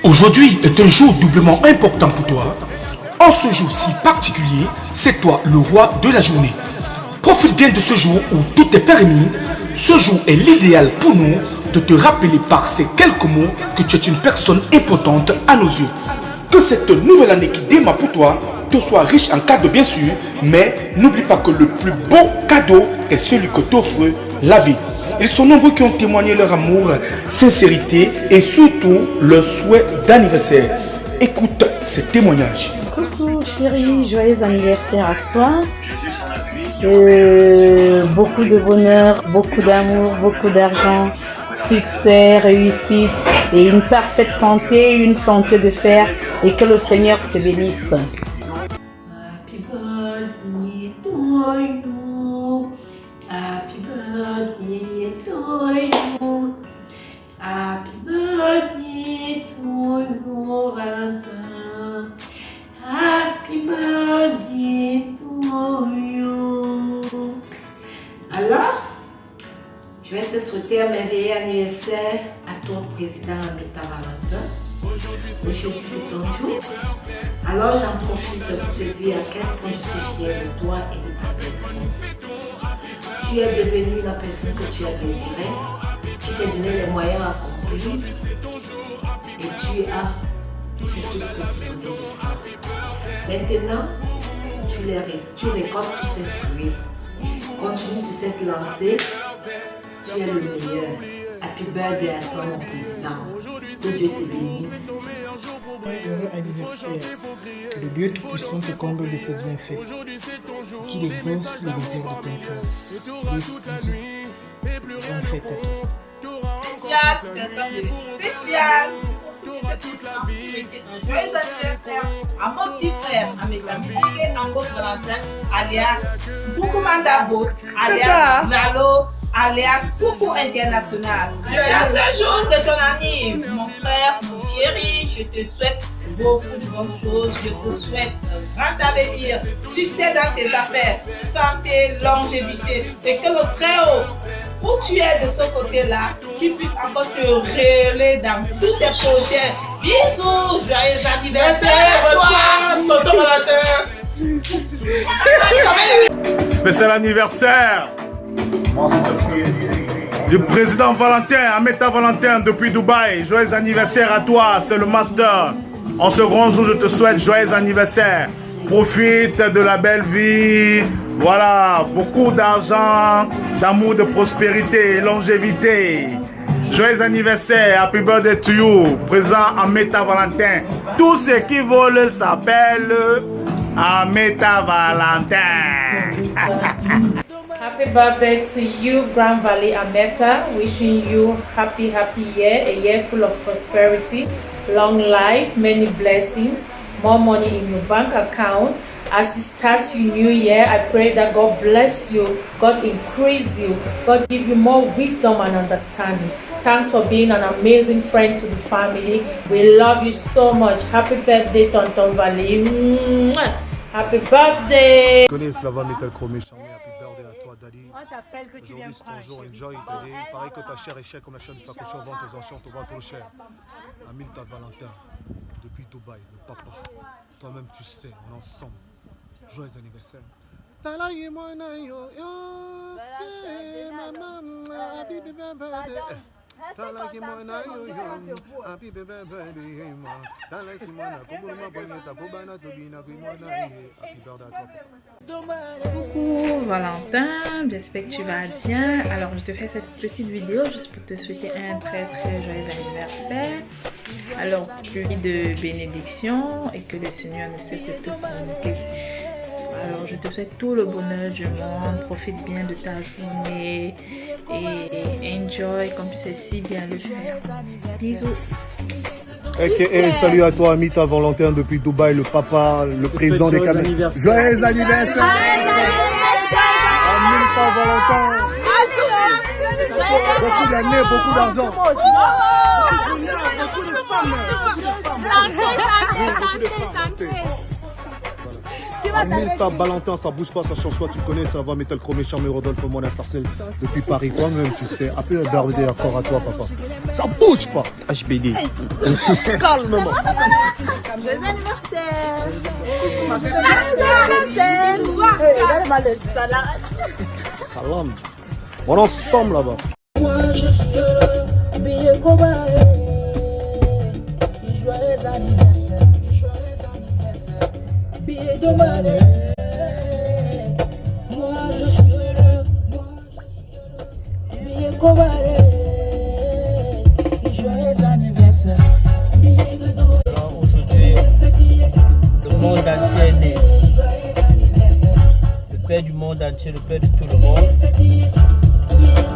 Aujourd'hui est un jour doublement important pour toi. En ce jour si particulier, c'est toi le roi de la journée. Profite bien de ce jour où tout est permis. Ce jour est l'idéal pour nous de te rappeler par ces quelques mots que tu es une personne importante à nos yeux. Que cette nouvelle année qui démarre pour toi te soit riche en cadeaux bien sûr, mais n'oublie pas que le plus beau cadeau est celui que t'offre la vie. Ils sont nombreux qui ont témoigné leur amour, sincérité et surtout leur souhait d'anniversaire. Écoute ces témoignages. Coucou chérie, joyeux anniversaire à toi. Beaucoup de bonheur, beaucoup d'amour, beaucoup d'argent, succès, réussite et une parfaite santé, une santé de fer et que le Seigneur te bénisse. Happy birthday to you. Happy birthday to you. Happy birthday to you, Valentin. Happy birthday to you. Alors, je vais te souhaiter un merveilleux anniversaire à ton président Ameta Valentin. Aujourd'hui c'est ton jour. Alors j'en profite pour te dire à quel point je suis fière de toi et de ta personne. Tu es devenu la personne que tu as désirée. Tu t'es donné les moyens accomplis et tu as fait tout ce que tu pouvais de ça. Maintenant, tu récoltes tous ces fruits. Continue sur cette lancée. Tu es le meilleur. Happy birthday à toi, mon président. Que Dieu te bénisse. Heureux anniversaire. Que le Dieu Tout-Puissant te comble de ses bienfaits. Qu'il exauce les désirs de ton cœur. Bisous. Bonne fête à toi. Spécial, c'est un temps spécial. Cette émission pour souhaiter un joyeux anniversaire à mon petit frère, à mes amis, Angos Valentin, alias Coucou Mandabo, alias Valo, alias Coucou International. Dans ce jour de ton anniversaire, mon frère, mon chéri, je te souhaite beaucoup de bonnes choses. Je te souhaite un grand avenir, succès dans tes affaires, santé, longévité et que le Très-Haut, où tu es de ce côté-là, qui puisse encore te relayer dans tous tes projets. Bisous, joyeux anniversaire à toi, tonton Valentin. Spécial anniversaire du président Valentin, Ameta Valentin depuis Dubaï. Joyeux anniversaire à toi, c'est le master. En ce grand jour, je te souhaite joyeux anniversaire. Profite de la belle vie. Voilà, beaucoup d'argent, d'amour, de prospérité, longévité. Joyeux anniversaire, happy birthday to you, présent Ameta Valentin. Tous ceux qui veulent s'appellent Ameta Valentin. Happy birthday to you, Grand Valley Ameta. Wishing you happy year, a year full of prosperity, long life, many blessings, more money in your bank account. As you start your new year, I pray that God bless you, God increase you, God give you more wisdom and understanding. Thanks for being an amazing friend to the family. We love you so much. Happy birthday, Tonton Valley. Happy birthday. Aujourd'hui c'est ton jour, enjoy, Daddy. Pareil que ta chair est chère comme la chair du facochon, vente aux enchants, on vend trop cher. Ameta Valentin, depuis Dubaï, le papa. Toi-même tu sais, on est ensemble. Joyeux anniversaire. Coucou Valentin, j'espère que tu vas bien. Alors je te fais cette petite vidéo juste pour te souhaiter un très joyeux anniversaire. Alors plus de bénédictions et que le Seigneur ne cesse de te communiquer. Alors je te souhaite tout le bonheur du monde, profite bien de ta journée et enjoy comme tu sais si bien le faire. Bisous. Et salut à toi Ameta Valentin depuis Dubaï, le papa, le président des caméras. Joyeux anniversaire Ameta Valentin. Beaucoup d'années, beaucoup d'argent. Beaucoup de femmes. Santé. Amilta Valentin, ça bouge pas, ça change pas, tu connais, ça va, Metal Chromé, Charmé, Rodolphe, Mona, Sarcel, depuis Paris, toi-même, tu sais. Appelle le BRD, accord à toi, papa. Ça bouge pas. HBD. Calmement. Joyeux anniversaire. Joyeux anniversaire. Salam. On est ensemble là-bas. Moi je suis heureux, billet cobaye. Joyeux anniversaire, billet de monnaie. Moi je suis heureux, billet cobaye. Joyeux anniversaire, billet de monnaie. Alors aujourd'hui, le monde entier est né. Le Père du monde entier, le Père de tout le monde.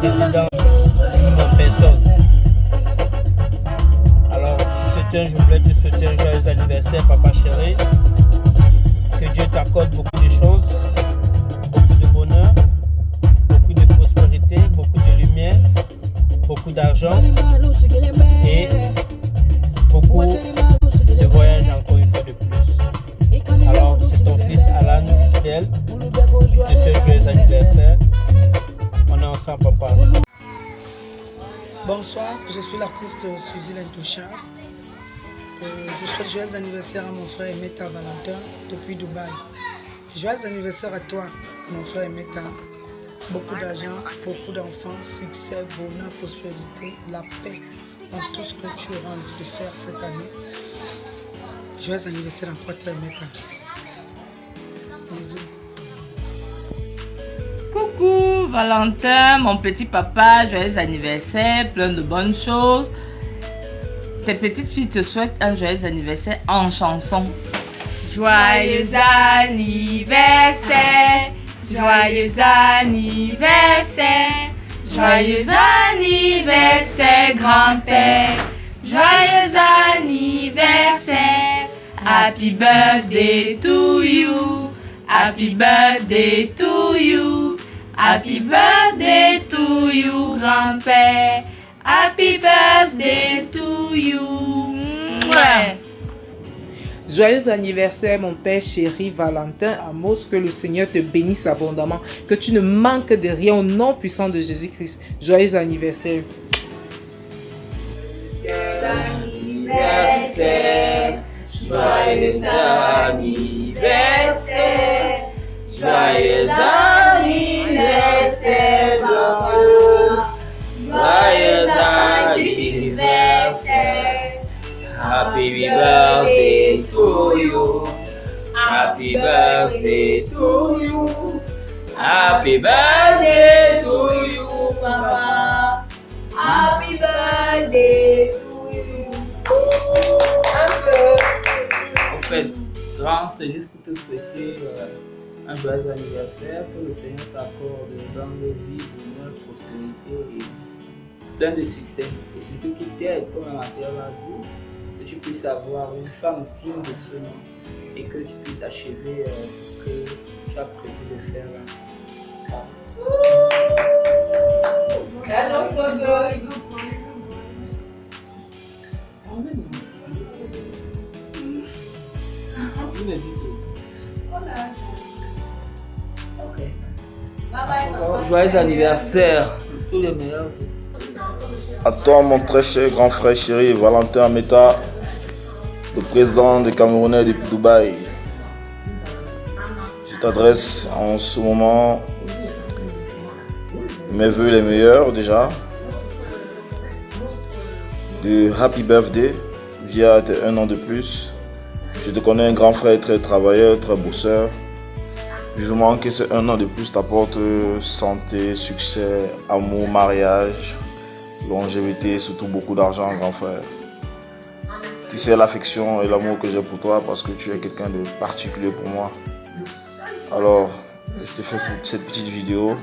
Président en personne. Alors, je voulais te souhaiter un joyeux anniversaire, papa chéri. Que Dieu t'accorde beaucoup de choses, beaucoup de bonheur, beaucoup de prospérité, beaucoup de lumière, beaucoup d'argent et beaucoup de voyages encore une fois de plus. Alors, c'est ton fils Alan Fidel. Je te souhaite un joyeux anniversaire. On est ensemble, papa. Bonsoir, je suis l'artiste Suzy L'Intouchable. Je souhaite joyeux anniversaire à mon frère Meta Valentin depuis Dubaï. Joyeux anniversaire à toi, mon frère Meta. Beaucoup d'argent, beaucoup d'enfants, succès, bonheur, prospérité, la paix dans tout ce que tu auras envie de faire cette année. Joyeux anniversaire à toi, Meta. Bisous. Coucou Valentin, mon petit papa, joyeux anniversaire, plein de bonnes choses. Tes petites filles te souhaitent un joyeux anniversaire en chanson. Joyeux anniversaire, joyeux anniversaire, joyeux anniversaire grand-père, joyeux anniversaire, happy birthday to you, happy birthday to you, happy birthday to you grand-père. Happy birthday to you. Ouais. Joyeux anniversaire mon père chéri Valentin Amos, que le Seigneur te bénisse abondamment, que tu ne manques de rien au nom puissant de Jésus-Christ. Joyeux anniversaire. Joyeux anniversaire, joyeux anniversaire, joyeux anniversaire, joyeux anniversaire, happy birthday to you, happy birthday to you, happy birthday to you, papa, happy birthday to you. En fait, grand, c'est juste pour te souhaiter un joyeux anniversaire, que le Seigneur t'accorde dans le vie, bonheur, prospérité et plein de succès. Et surtout qu'il t'aide, comme la matière l'a dit, que tu puisses avoir une femme digne de ce nom et que tu puisses achever ce que tu as prévu de faire. Ok. Joyeux anniversaire, tous les meilleurs. À toi, mon très cher grand frère chéri Valentin Meta, le président des Camerounais depuis Dubaï. Je t'adresse en ce moment mes vœux les meilleurs déjà. De happy birthday via tes 1 an de plus. Je te connais un grand frère très travailleur, très bosseur. Vivement que ces 1 an de plus t'apporte santé, succès, amour, mariage, longévité, surtout beaucoup d'argent, grand frère. Tu sais l'affection et l'amour que j'ai pour toi parce que tu es quelqu'un de particulier pour moi. Alors, je te fais cette petite vidéo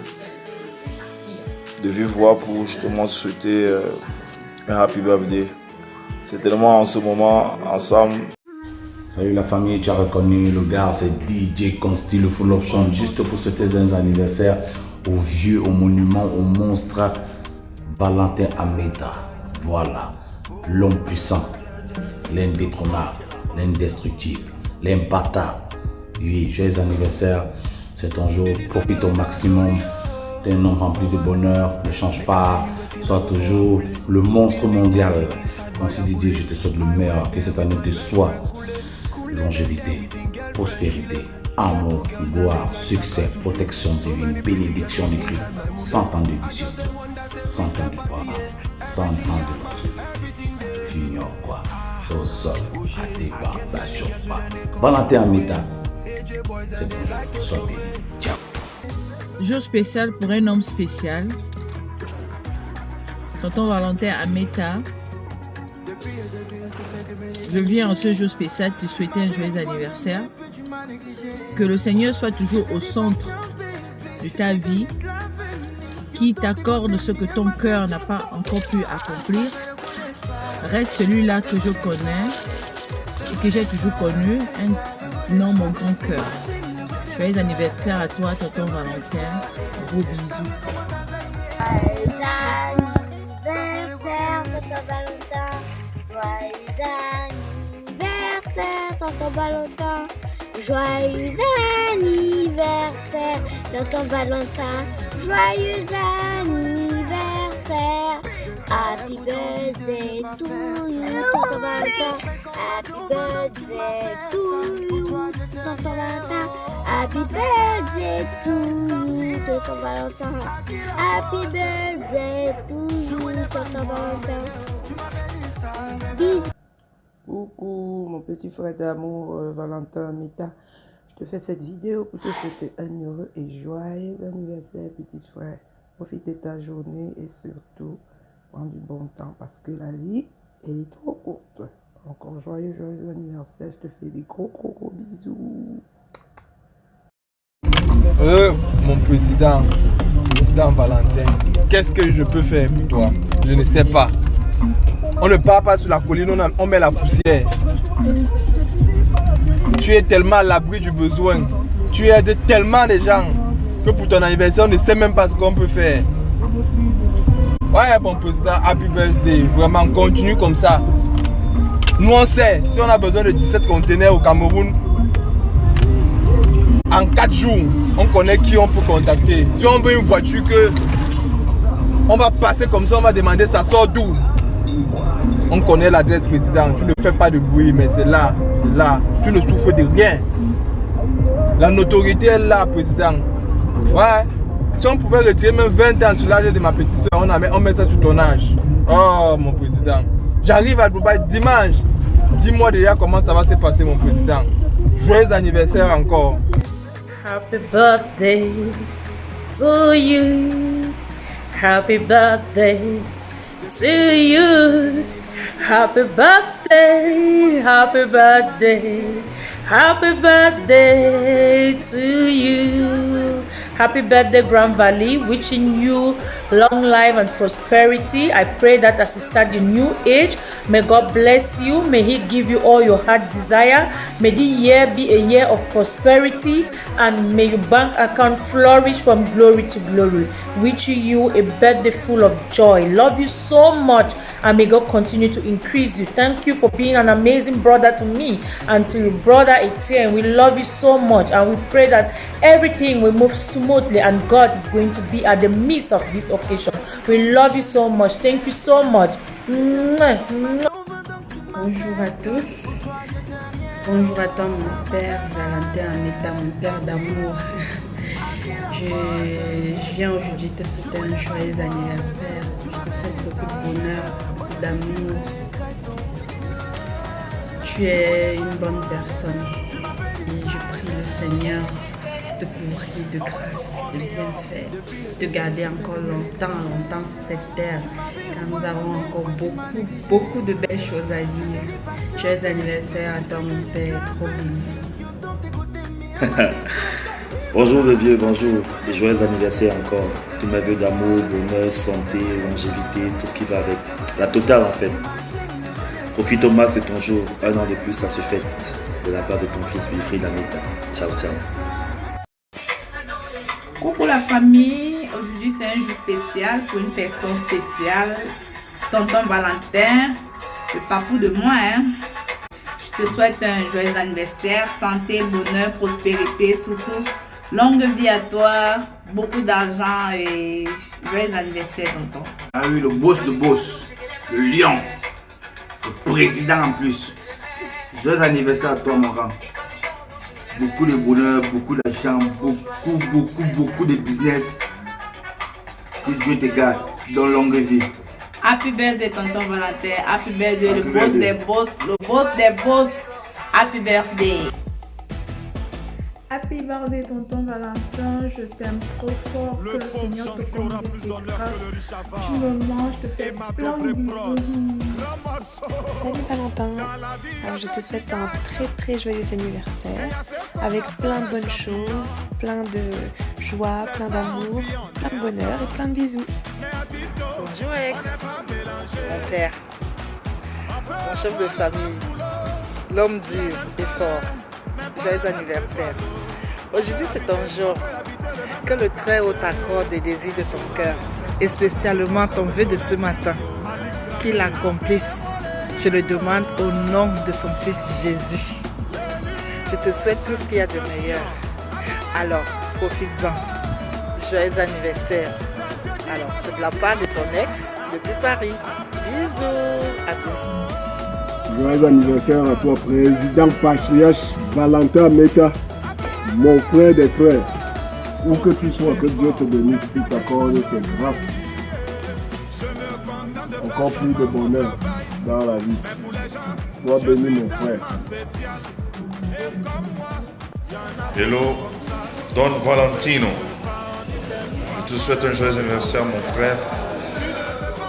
de vive voix pour justement te souhaiter un happy birthday. C'est tellement en ce moment ensemble. Salut la famille, tu as reconnu le gars, c'est DJ Consti, le full option, juste pour souhaiter un anniversaire au vieux, au monument, au monstre Valentin Ameta. Voilà, l'homme puissant, l'indétrônable, l'indestructible, l'imbattable, Oui, joyeux anniversaire, c'est ton jour, profite au maximum. T'es un homme rempli de bonheur, ne change pas, sois toujours le monstre mondial. Merci Didier, je te souhaite le meilleur, que cette année te soit longévité, prospérité, amour, gloire, succès, protection divine, bénédiction du Christ, 100 ans de vie surtout, 100 ans de gloire, 100 ans de gloire. Tu ignores quoi? So sol, à tes barres, ça chauffe pas. Valentin Ameta, c'est ton jour, sois béni. Ciao. Jour spécial pour un homme spécial. Tonton Valentin Ameta. Je viens en ce jour spécial te souhaiter un joyeux anniversaire. Que le Seigneur soit toujours au centre de ta vie, qui t'accorde ce que ton cœur n'a pas encore pu accomplir. Reste celui-là que je connais et que j'ai toujours connu, un homme au grand cœur. Joyeux anniversaire à toi, tonton Valentin. Gros bisous. Tonton Valentin. Joyeux anniversaire, tonton Valentin. Joyeux anniversaire. Happy birthday to you, tonton Valentin. Happy birthday to you, tonton Valentin. Happy birthday to you, tonton Valentin. Happy birthday to you, tonton Valentin. Bisous. Coucou mon petit frère d'amour Valentin Ameta. Je te fais cette vidéo pour te souhaiter un heureux et joyeux anniversaire petit frère. Profite de ta journée et surtout prends du bon temps parce que la vie elle est trop courte. Encore joyeux anniversaire. Je te fais des gros bisous. Mon président Valentin, qu'est-ce que je peux faire pour toi? Je ne sais pas. On ne part pas sur la colline, on met la poussière. Tu es tellement à l'abri du besoin. Tu aides tellement de gens que pour ton anniversaire, on ne sait même pas ce qu'on peut faire. Ouais, mon président, happy birthday. Vraiment, continue comme ça. Nous, on sait, si on a besoin de 17 conteneurs au Cameroun, en 4 jours, on connaît qui on peut contacter. Si on veut une voiture que on va passer comme ça, on va demander ça sort d'où. On connaît l'adresse président, tu ne fais pas de bruit, mais c'est là, tu ne souffres de rien. La notoriété est là, président. Ouais, si on pouvait retirer même 20 ans sur l'âge de ma petite soeur, on met ça sur ton âge. Oh, mon président. J'arrive à Dubaï dimanche. Dis-moi déjà comment ça va se passer, mon président. Joyeux anniversaire encore. Happy birthday to you. Happy birthday to you. Happy birthday, happy birthday, happy birthday to you. Happy birthday, Grand Valley. Wishing you long life and prosperity. I pray that as you start the new age, may God bless you. May He give you all your heart desire. May the year be a year of prosperity, and may your bank account flourish from glory to glory. Wishing you a birthday full of joy. Love you so much, and may God continue to increase you. Thank you for being an amazing brother to me and to your brother Etienne. We love you so much, and we pray that everything will move smoothly, and God is going to be at the midst of this occasion. We love you so much. Thank you so much. Bonjour à tous. Bonjour à toi, mon père Valentin Ameta, mon père d'amour. Je viens aujourd'hui te souhaiter un joyeux anniversaire. Je te souhaite beaucoup de bonheur, beaucoup d'amour. Tu es une bonne personne et je prie le Seigneur de couvrir de grâce, de bienfaits, de garder encore longtemps sur cette terre, car nous avons encore beaucoup de belles choses à dire. Joyeux anniversaire à toi, mon père. Gros bisous. Bonjour le vieux, bonjour et joyeux anniversaire encore. Tous mes vœux d'amour, bonheur, santé, longévité, tout ce qui va avec. La totale en fait. Profite au max de ton jour, un an de plus ça se fête de la part de ton fils Wilfried Ameta. Ciao, ciao. Coucou la famille, aujourd'hui c'est un jour spécial pour une personne spéciale, tonton Valentin, le papou de moi. Je te souhaite un joyeux anniversaire, santé, bonheur, prospérité, surtout longue vie à toi, beaucoup d'argent et joyeux anniversaire, tonton. Ah oui, le boss, le lion, le président en plus. Joyeux anniversaire à toi, mon grand. Beaucoup de bonheur, beaucoup d'argent, beaucoup de business. Que Dieu te garde dans longue vie. Happy birthday, tonton Valentin. Happy birthday, le boss des boss, le boss des boss. Happy birthday. Happy birthday, tonton Valentin. Je t'aime trop fort. Que le Seigneur te comble ses grâces. Tu me manges, je te fais plein de bisous. Salut Valentin. Alors, je te souhaite un très joyeux anniversaire avec plein de bonnes choses, plein de joie, plein d'amour, plein de bonheur et plein de bisous. Bonjour ex, mon père, mon chef de famille, l'homme dur et fort. Joyeux anniversaire. Aujourd'hui c'est ton jour. Que le Très-Haut t'accorde des désirs de ton cœur et spécialement ton vœu de ce matin. Qu'il l'accomplisse. Je le demande au nom de son fils Jésus. Je te souhaite tout ce qu'il y a de meilleur. Alors, profites-en. Joyeux anniversaire. Alors, c'est de la part de ton ex depuis Paris. Bisous à toi. Joyeux anniversaire à toi, président patriarche Valentin Meta, mon frère des frères. Où que tu sois, que Dieu te bénisse, qu'il t'accorde ses grâces. Encore plus de bonheur dans la vie. Sois béni, mon frère. Hello, Don Valentino. Je te souhaite un joyeux anniversaire, mon frère.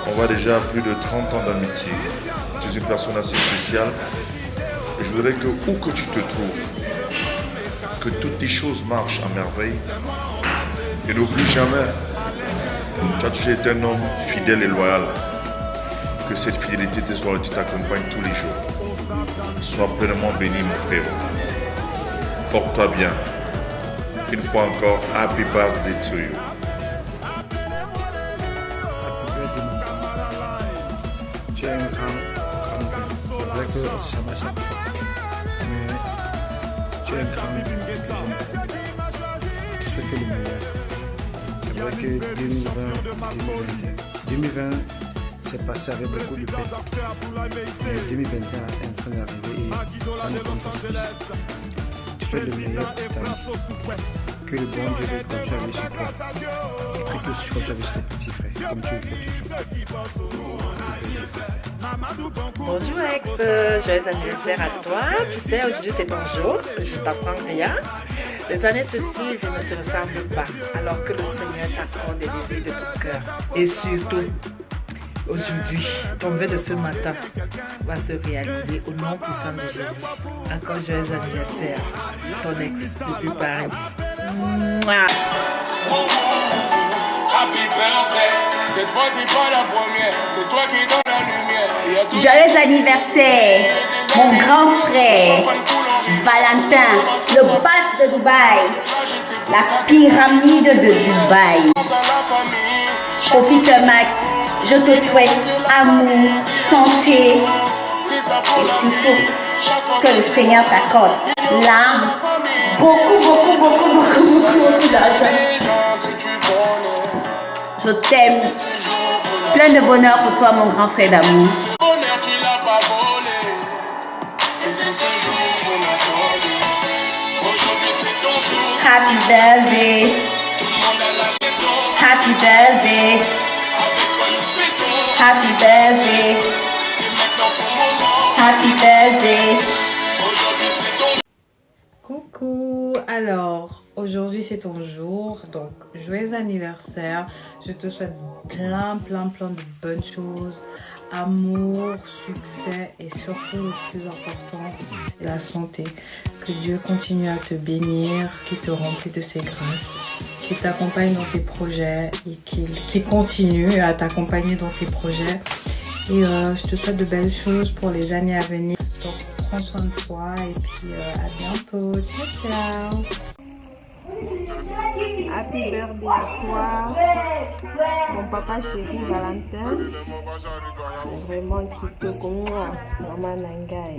On va déjà à plus de 30 ans d'amitié. Tu es une personne assez spéciale. Et je voudrais que, où que tu te trouves, que toutes tes choses marchent à merveille. Et n'oublie jamais, tu as toujours été un homme fidèle et loyal. Que cette fidélité et cette loyauté t'accompagnent tous les jours. Sois pleinement béni, mon frère. Porte-toi bien. Une fois encore, happy birthday to you. Tu es un grand gars. C'est vrai que ça m'a chaque fois. Mais tu es un grand gars. Je souhaite que le meilleur. C'est vrai que 2020 s'est passé avec beaucoup de peine. Mais 2021 est en train d'arriver et dans le bon auspice. Tu fais le meilleur pour ta vie. Que le bon Dieu continue à vivre sur toi. Et que toi aussi tu continues à vivre sur ton petit frère, comme tu le fais toujours. Bonjour ex, joyeux anniversaire à toi. Tu sais, aujourd'hui c'est ton jour, je t'apprends rien. Les années se suivent et ne se ressemblent pas. Alors que le Seigneur t'accorde des désirs de ton cœur. Et surtout, aujourd'hui, ton vœu de ce matin va se réaliser au nom puissant de Jésus. Encore joyeux anniversaire, ton ex depuis Paris. Mouah. Happy birthday, cette fois c'est pas la première, c'est toi qui donne la lumière. Joyeux anniversaire, mon grand frère Valentin, le boss de Dubaï, la pyramide de Dubaï. Profite max, je te souhaite amour, santé et surtout que le Seigneur t'accorde l'âme, beaucoup d'argent. Je t'aime. Plein de bonheur pour toi, mon grand frère d'amour. Happy birthday. Happy birthday. Happy birthday. Happy birthday. Coucou, alors aujourd'hui c'est ton jour, donc joyeux anniversaire. Je te souhaite plein de bonnes choses, amour, succès et surtout le plus important, c'est la santé. Que Dieu continue à te bénir, qu'il te remplit de ses grâces, qu'il t'accompagne dans tes projets et qu'il continue à t'accompagner dans tes projets. Et je te souhaite de belles choses pour les années à venir. Donc, prends soin de toi et puis à bientôt. Ciao, ciao. Happy birthday à toi, mon papa chéri Valentin. Vraiment qui te connaît, maman Nangai.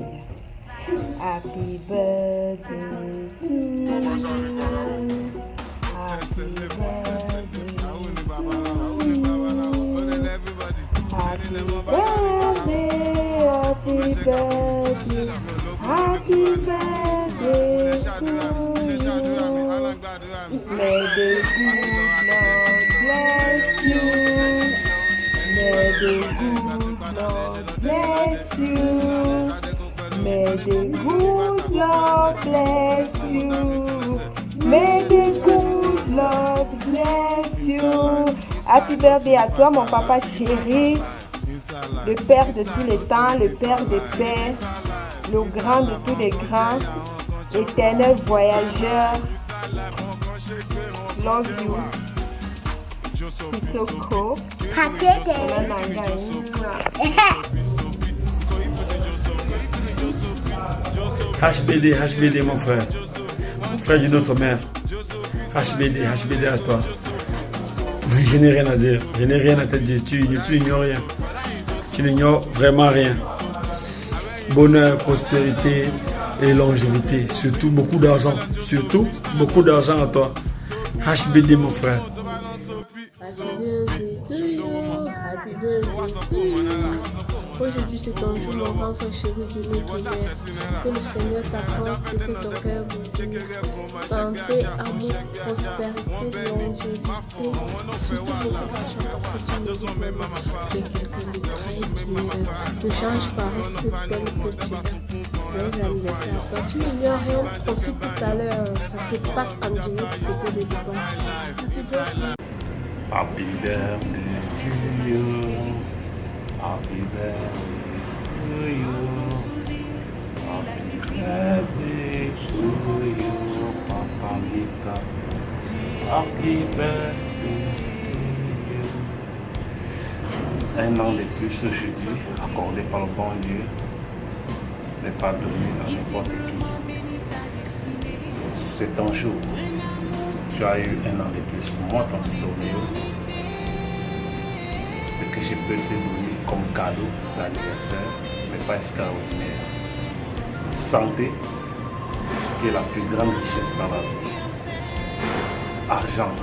Happy birthday to you. Happy birthday to you. Happy birthday, happy birthday to you. May the good Lord bless you. May the good Lord bless you. May the good Lord bless you. May the good Lord bless you. Happy birthday à toi, mon papa chéri, le père de tous les temps, le père des pères, le grand de tous les grands, éternel voyageur. Love you. Kitoko. HBD mon frère d'une autre mère. HBD à toi. Je n'ai rien à dire, je n'ai rien à te dire, tu n'ignores rien. Tu n'ignores vraiment rien. Bonheur, prospérité et longévité, surtout beaucoup d'argent à toi. HBD mon frère. Happy birthday to you. Aujourd'hui c'est ton jour, mon grand frère chéri de notre mère. Que le Seigneur t'accorde ce que ton cœur désire. Santé, amour, prospérité, longévité. Surtout beaucoup d'argent parce que tu nous aimes. Tu es quelqu'un de très bien. Ne change pas, reste tel que tu es. Joyeux anniversaire à toi. Tu n'ignores rien, profite tout à l'heure. Ça se passe en direct du côté de Dubaï. Happy birthday to you. Happy birthday to you. Happy birthday to you, Papa Mika. Happy birthday to you. Un an de plus aujourd'hui, accordé par le bon Dieu, n'est pas donné à n'importe qui. C'est ton jour. Tu as eu un an de plus. Moi, ton souvenir, ce que je peux te donner comme cadeau d'anniversaire n'est pas extraordinaire. Santé, qui est la plus grande richesse dans la vie. Argent,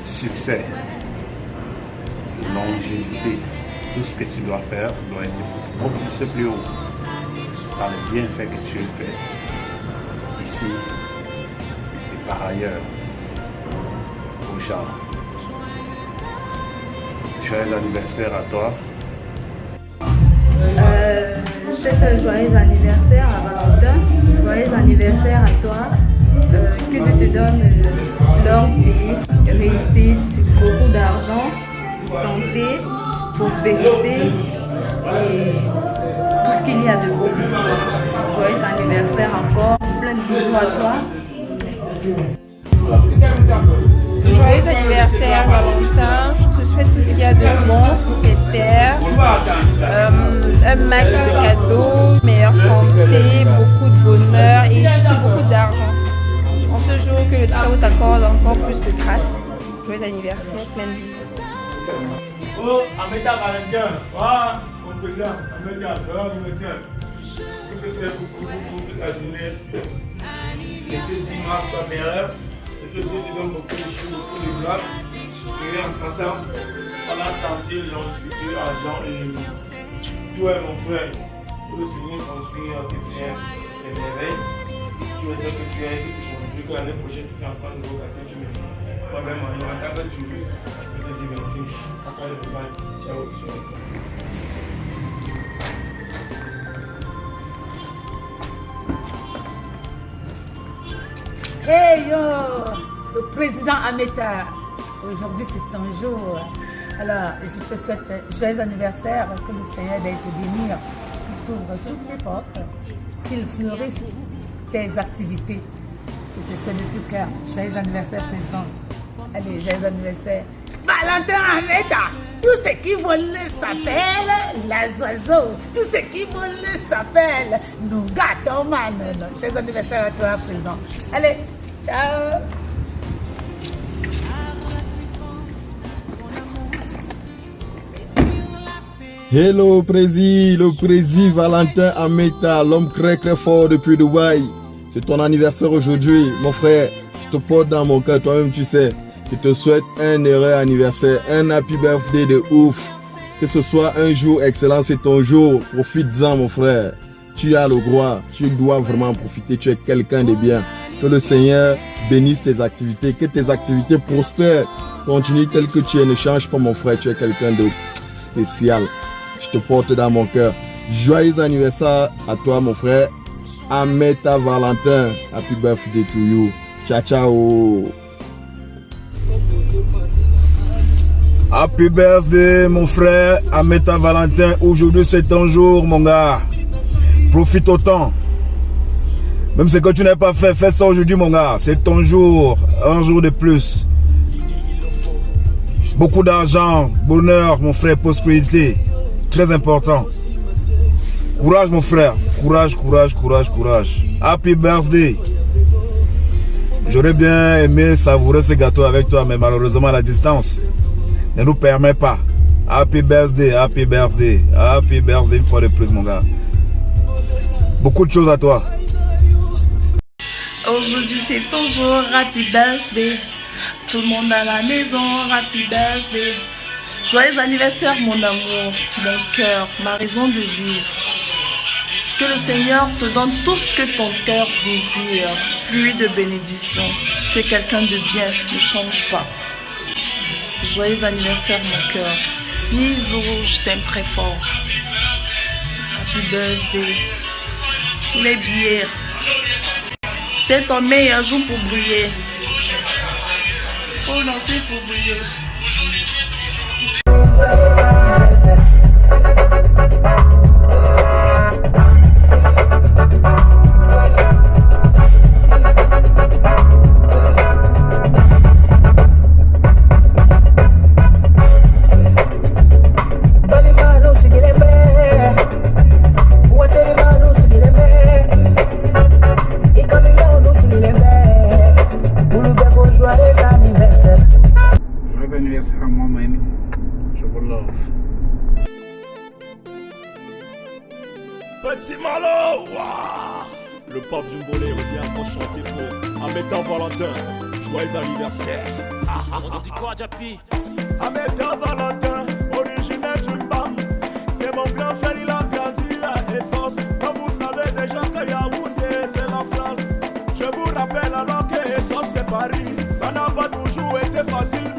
succès, longévité. Tout ce que tu dois faire doit être propulsé plus haut par les bienfaits que tu as fait ici et par ailleurs aux gens. Joyeux anniversaire à toi. Je souhaite un joyeux anniversaire à Valentin. Joyeux anniversaire à toi. Que Dieu te donne longue vie, réussite, beaucoup d'argent, santé, prospérité et tout ce qu'il y a de beau pour toi. Joyeux anniversaire encore. Plein de bisous à toi. Joyeux anniversaire Valentin, je te souhaite tout ce qu'il y a de bon sur cette terre, un max de cadeaux, meilleure santé, beaucoup de bonheur et surtout beaucoup d'argent. En ce jour, que le Très-Haut t'accorde encore plus de grâce. Joyeux anniversaire, plein de bisous. Oh, Ameta Valentin, voilà, mon président, Ameta, joyeux anniversaire. Je peux faire beaucoup toute la journée. Et que ce dimanche soit meilleur. Et que Dieu te donne beaucoup de choses, beaucoup de grâce. Et en passant, par la santé, longévité, l'argent et toi, mon frère, que le Seigneur construit tes frères, ses merveilles. Tu es tel que tu es, que tu construis, que l'année prochaine tu fais encore un nouveau gâteau, tu me dis. Moi-même, en tant que tu veux, je peux te dire merci. Encore le plus mal. Ciao, Hey yo, le président Ameta, aujourd'hui c'est ton jour. Alors, je te souhaite joyeux anniversaire, que le Seigneur d'aille te bénir, qu'il t'ouvre toutes tes portes, qu'il fleurisse tes activités. Je te souhaite de tout cœur. Joyeux anniversaire, président. Allez, joyeux anniversaire. Valentin Ameta, tout ce qui vole s'appelle les oiseaux. Tout ce qui vole s'appelle nous gâtons man. Joyeux anniversaire à toi, président. Allez, ciao. Hello le président Valentin Ameta, l'homme très fort depuis Dubaï. C'est ton anniversaire aujourd'hui, mon frère. Je te porte dans mon cœur, toi-même tu sais. Je te souhaite un heureux anniversaire, un happy birthday de ouf. Que ce soit un jour excellent, c'est ton jour. Profites-en mon frère. Tu as le droit, tu dois vraiment profiter, tu es quelqu'un de bien. Que le Seigneur bénisse tes activités, que tes activités prospèrent. Continue tel que tu es, ne change pas mon frère, tu es quelqu'un de spécial. Je te porte dans mon cœur. Joyeux anniversaire à toi mon frère. Ameta Valentin. Happy birthday to you. Ciao ciao. Happy birthday mon frère Ameta Valentin. Aujourd'hui c'est ton jour mon gars. Profite autant. Même ce que tu n'as pas fait, fais ça aujourd'hui mon gars. C'est ton jour. Un jour de plus. Beaucoup d'argent, bonheur mon frère, prospérité. Très important. Courage mon frère. Courage. Happy birthday. J'aurais bien aimé savourer ce gâteau avec toi, mais malheureusement la distance ne nous permet pas. Happy birthday une fois de plus mon gars. Beaucoup de choses à toi. Aujourd'hui c'est ton jour, happy birthday. Tout le monde à la maison, happy birthday. Joyeux anniversaire mon amour, mon cœur, ma raison de vivre. Que le Seigneur te donne tout ce que ton cœur désire. Pluie de bénédiction. Tu es quelqu'un de bien, ne change pas. Joyeux anniversaire mon cœur. Bisous, je t'aime très fort. Happy birthday. Tous les billets. C'est ton meilleur jour pour briller. Faut danser pour briller. Petit Malo, wow. Le pape Jumbolé revient pour chanter pour Ameta Valentin. Joyeux anniversaire. On dit quoi, Japi? Ameta Valentin, originaire d'une bande. C'est mon grand frère, il a grandi à Essence. Comme vous savez déjà que Yaoundé, c'est la France. Je vous rappelle alors que Essence, c'est Paris. Ça n'a pas toujours été facile.